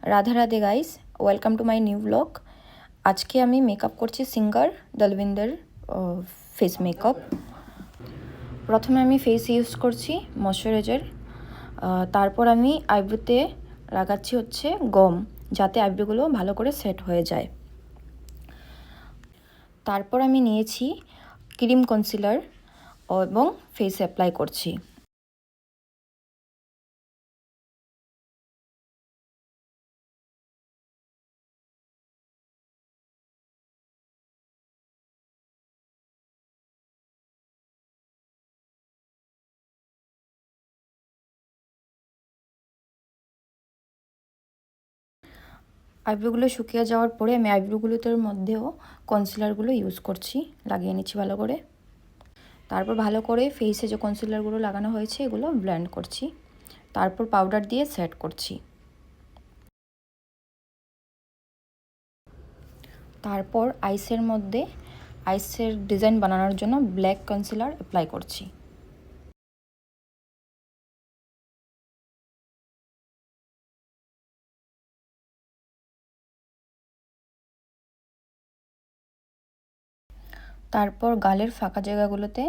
Radhe Radhe guys, welcome to my new blog. আজকে আমি makeup করছি সিঙ্গার দলবিন্দর ফেস মেকআপ। প্রথমে আমি ফেস ইউজ করছি ময়শ্চারাইজার, তারপর আমি আইব্রোতে লাগাচ্ছি হচ্ছে গম, যাতে আইব্রোগুলো ভালো করে সেট হয়ে যায়। তারপর আমি নিয়েছি ক্রিম কনসিলার এবং ফেসে অ্যাপ্লাই করছি। আইব্রোগুলো শুকিয়ে যাওয়ার পরে আমি আইব্রোগুলোর মধ্যেও কনসিলারগুলো ইউজ করছি, লাগিয়ে নিচ্ছি ভালো করে। তারপর ভালো করে ফেসে যে কনসিলারগুলো লাগানো হয়েছে এগুলো ব্লেন্ড করছি, তারপর পাউডার দিয়ে সেট করছি। তারপর আইসের মধ্যে আইসের ডিজাইন বানানোর জন্য ব্ল্যাক কনসিলার অ্যাপ্লাই করছি। তারপর গালের ফাঁকা জায়গাগুলোতে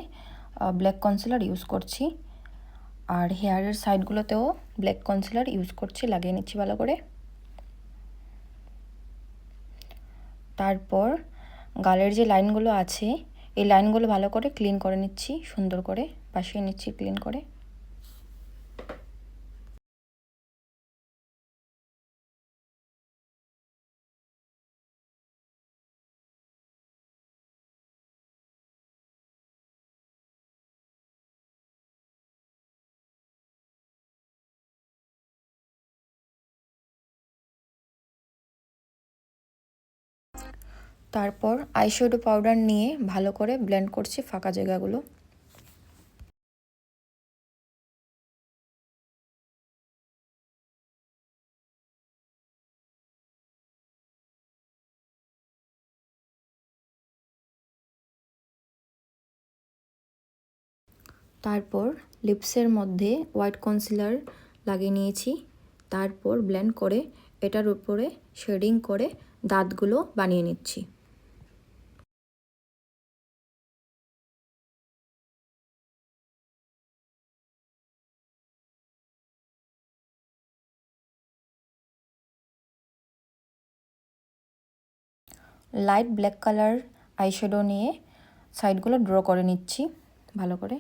ব্ল্যাক কনসিলার ইউজ করছি, আর হেয়ারের সাইডগুলোতেও ব্ল্যাক কনসিলার ইউজ করছি, লাগিয়ে নিচ্ছি ভালো করে। তারপর গালের যে লাইনগুলো আছে এই লাইনগুলো ভালো করে ক্লিন করে নিচ্ছি, সুন্দর করে পাশিয়ে নিচ্ছি ক্লিন করে। তারপর আইশ্যাডো পাউডার নিয়ে ভালো করে ব্লেন্ড করছি ফাঁকা জায়গাগুলো। তারপর লিপসের মধ্যে হোয়াইট কনসিলার লাগিয়ে নিয়েছি, তারপর ব্লেন্ড করে এটার উপরে শেডিং করে দাঁতগুলো বানিয়ে নিচ্ছি। লাইট ব্ল্যাক কালার আইশ্যাডো নিয়ে সাইডগুলো ড্র করে নিচ্ছি ভালো করে।